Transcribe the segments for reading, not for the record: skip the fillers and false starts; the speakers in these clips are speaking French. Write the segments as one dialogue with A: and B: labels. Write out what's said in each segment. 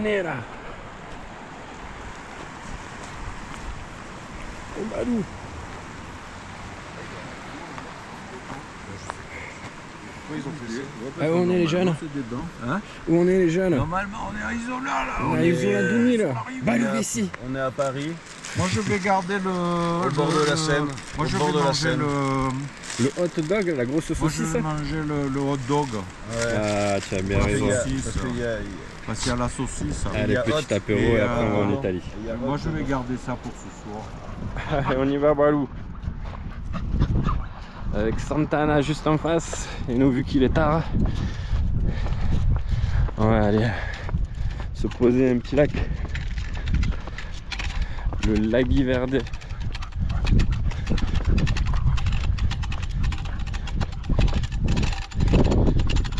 A: Nera. Oh Balou.
B: Ils ont fait ça.
A: Ah, où on est les jeunes?
B: Hein?
A: Où on est les jeunes?
B: Normalement, on est à Isola là.
A: On est à Isola 2000. Balou ici.
C: On est à Paris,
B: Moi, je vais garder le.
C: au bord de la Seine.
B: Moi,
C: Au
B: je
C: bord
B: vais
C: de la
B: manger
C: Seine.
A: Le hot dog, la grosse
B: Moi, je
A: saucisse.
B: vais manger le hot dog.
C: Ouais.
A: Ah, tu as bien
B: Ouais,
A: raison.
B: saucisse.
C: Parce qu'il y a,
B: Parce qu'il y a la saucisse.
A: Allez,
C: y a
A: petit
C: hot
A: apéro
B: et,
A: et après on va en
B: euh,
A: Italie.
C: il y a
B: Moi, je vais garder ça pour ce soir.
A: Allez, on y va Balou. Avec Santana juste en face. Et nous, vu qu'il est tard, on va aller se poser un petit lac. Le Laghi Verde.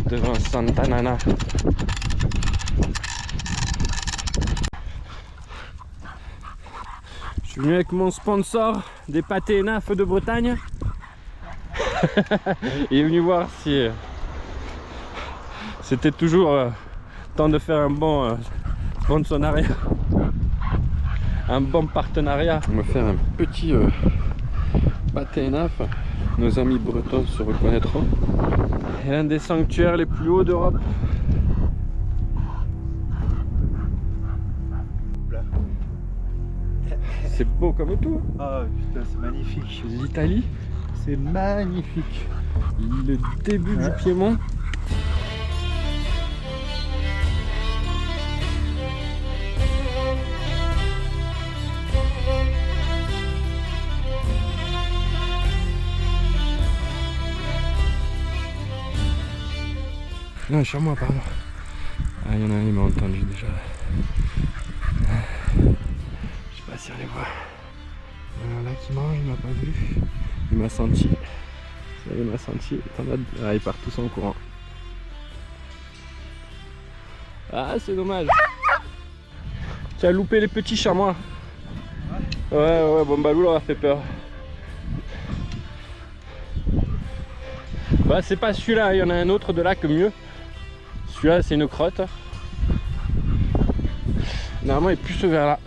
A: Devant Santa Nana. Je suis venu avec mon sponsor des pâtés Naf de Bretagne. Il est venu voir si c'était toujours temps de faire un bon sponsorat, un bon partenariat. On va faire un petit pâté Naf. Nos amis bretons se reconnaîtront. C'est l'un des sanctuaires les plus hauts d'Europe. C'est beau comme tout.
B: Ah putain, c'est magnifique.
A: L'Italie,
B: C'est magnifique.
A: le début du Piémont. Non, un chamois, pardon. Ah, il y en a un, il m'a entendu déjà. Je sais pas si on les voit. Il y en a un là qui mange, il m'a pas vu. Il m'a senti. Ça, il m'a senti. Ah, ils partent tous en courant. Ah, c'est dommage. Tu as loupé les petits chamois. Ouais, bon, Balou leur a fait peur. Bah, c'est pas celui-là, il y en a un autre de là que mieux. Celui-là, c'est une crotte. Normalement, il est plus vers là.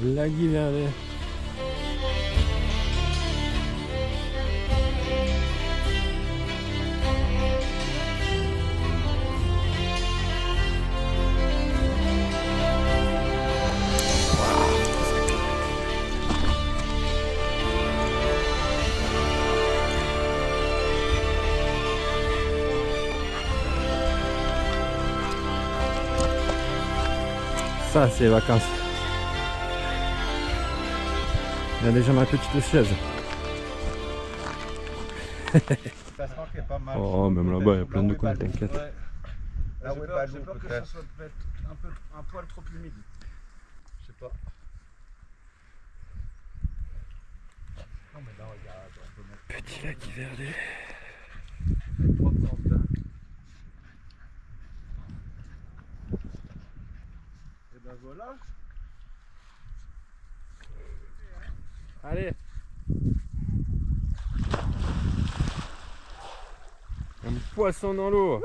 A: Laghi Verde. Ça, c'est les vacances. Il y a déjà ma petite siège. Oh, même là-bas, il y a plein de coins, t'inquiète.
C: Ah ouais, Balou
B: J'ai peur que ça
C: peut-être.
B: soit peut-être un poil trop humide.
C: Je sais pas.
B: Non mais là regarde, on peut mettre
A: Petit Laghi Verde.
B: 3 plantes. Et ben voilà.
A: Allez. Un poisson dans l'eau.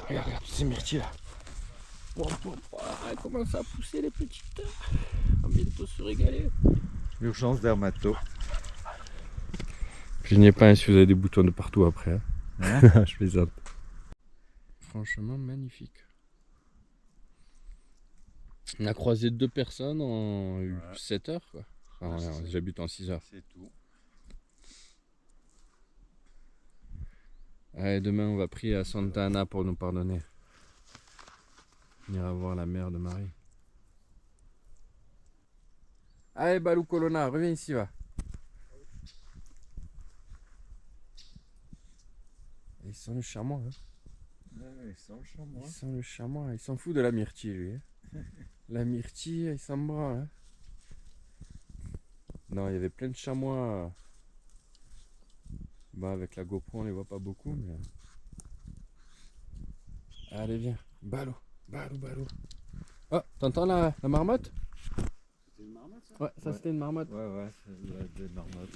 A: Regarde tous ces myrtilles là. Elle commence à pousser les petites. On va bientôt se régaler.
B: Urgence dermato.
A: Puis n'y pas si vous avez des boutons de partout après.
B: Hein?
A: Je plaisante. Franchement magnifique. On a croisé 2 personnes en 7 heures quoi. Enfin,
C: Ouais,
A: j'habite en 6 heures.
C: C'est tout.
A: Allez, demain on va prier à Santa Anna pour nous pardonner. On ira voir la mère de Marie. Allez Balou Colonna, reviens ici va. Ils sont le chamois hein.
B: Ouais, ils sont chamois.
A: Ils sont le chamois, il s'en fout de la myrtille lui. Hein. La myrtille, il s'en branle. Hein. Non, il y avait plein de chamois. Bah avec la GoPro on les voit pas beaucoup mais. Allez viens, Balou, Balou, Balou. Oh, t'entends la marmotte?
B: C'était une marmotte ça?
A: Ouais, ça c'était une marmotte.
B: Ouais, c'est des marmottes.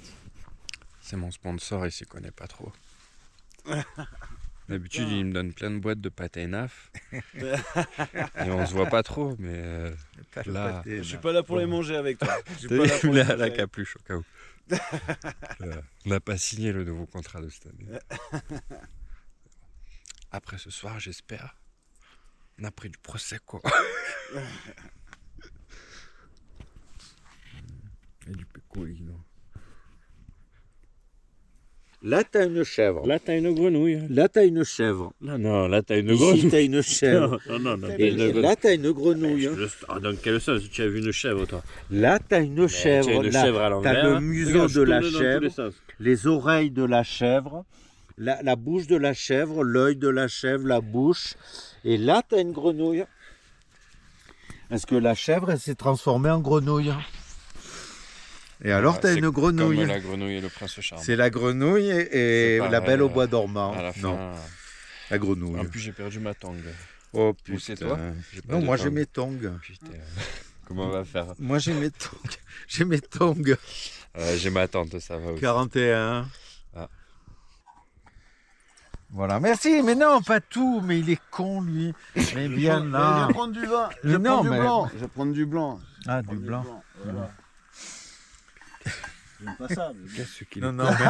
A: C'est mon sponsor, il s'y connaît pas trop. D'habitude, il me donne plein de boîtes de pâté naf. Et on se voit pas trop, mais là...
C: Je suis pas là pour les manger avec toi. Je suis pas là
A: T'as
C: pour
A: vu
C: les
A: la
C: manger.
A: capuche au cas où. On n'a pas signé le nouveau contrat de cette année. Après ce soir, j'espère. On a pris du prosecco. Et du pecorino.
C: Là, t'as une chèvre.
A: Là, t'as une grenouille.
C: Là, t'as une chèvre.
A: Non, là, t'as une
C: Ici,
A: grenouille.
C: t'as une chèvre.
A: Non.
C: Et là, t'as une grenouille.
A: Dans quel sens tu as vu une chèvre, toi?
C: Là, t'as une chèvre.
A: Tu as une
C: Là,
A: chèvre à l'envers.
C: t'as le museau
A: Regarde, je
C: de la
A: tourne dans tous les
C: chèvre,
A: sens.
C: les oreilles de la chèvre, la bouche de la chèvre, l'œil de la chèvre, la bouche. Et là, t'as une grenouille. Est-ce que la chèvre, elle s'est transformée en grenouille? Et alors,
A: Ah,
C: t'as
A: c'est
C: une grenouille.
A: Comme la grenouille et le prince charmant.
C: C'est la grenouille et
A: C'est
C: la
A: pareil,
C: belle au bois dormant.
A: À la fin.
C: Non, la grenouille.
A: En plus, j'ai perdu ma tongue.
C: Oh
A: Ou
C: putain.
A: c'est toi? J'ai pas
C: Non,
A: de
C: moi
A: tongue.
C: j'ai mes tongs.
A: Putain. Comment on va faire?
C: Moi j'ai mes tongs. J'ai mes tongs.
A: J'ai ma tante, ça va aussi.
C: 41.
A: Ah.
C: Voilà, merci. Mais non, pas tout. Mais il est con, lui. Mais bien
B: Je
C: là.
B: vais prendre du vin. Je
C: Mais
B: vais
C: non,
B: prendre du
C: mais-
B: blanc. Je vais prendre du blanc.
C: Ah,
B: Prendre
C: du blanc.
B: Voilà. J'aime pas ça. mais bon.
A: Qu'est-ce qu'il
C: Non,
A: est
C: non, mais...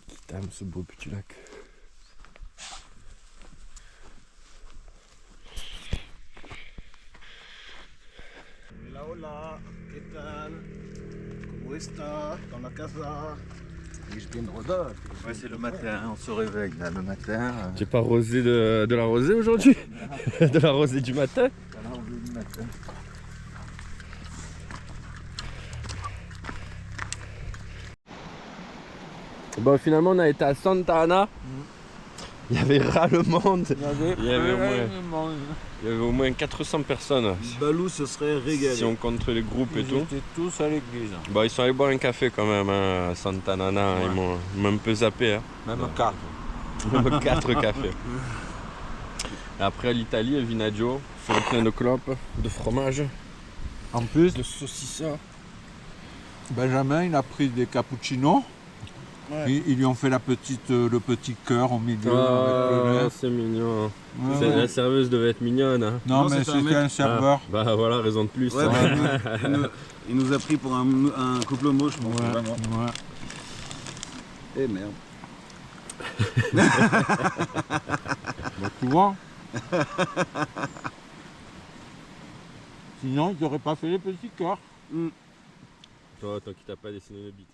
A: Putain, ce beau petit lac.
B: Hola, hola. ¿Qué tal? ¿Cómo está? Dans la casa. Ich bin Rodolphe.
C: Ouais, c'est le matin. On se réveille là, le matin.
A: J'ai pas rosé de la rosée aujourd'hui? De la rosée du matin?
C: Voilà, on veut le matin.
A: Bon, finalement, on a été à Santa Ana. Il y avait ras le monde. Il y avait au moins 400 personnes.
B: Balou se serait régalé.
A: Si on compte les groupes et
B: Ils
A: tout.
B: étaient tous à l'église.
A: Bon, ils sont allés boire un café quand même à Santa Ana. Ils m'ont un peu zappé. Hein.
C: Même 4.
A: Même 4 cafés. Et après l'Italie, Vinaggio, sur plein de clopes, de fromage,
C: En plus,
A: de saucissons.
C: Benjamin, il a pris des cappuccinos.
B: Ouais.
C: Ils lui ont fait le petit cœur au milieu. avec le lait.
A: C'est mignon.
C: Ouais,
A: C'est-
C: ouais.
A: La serveuse devait être mignonne. Hein.
C: Non,
B: Non,
C: mais
B: c'était un
C: c'était
B: mec-
C: un serveur.
A: Ah, bah voilà, raison de plus.
B: Ouais,
A: hein.
B: bah, il nous a pris pour un couple moche, je pense,
C: Ouais,
B: vraiment.
C: ouais.
B: Eh merde.
C: Bah, tu vois. Sinon, ils n'auraient pas fait les petits cœurs.
A: Toi qui t'as pas dessiné le bite.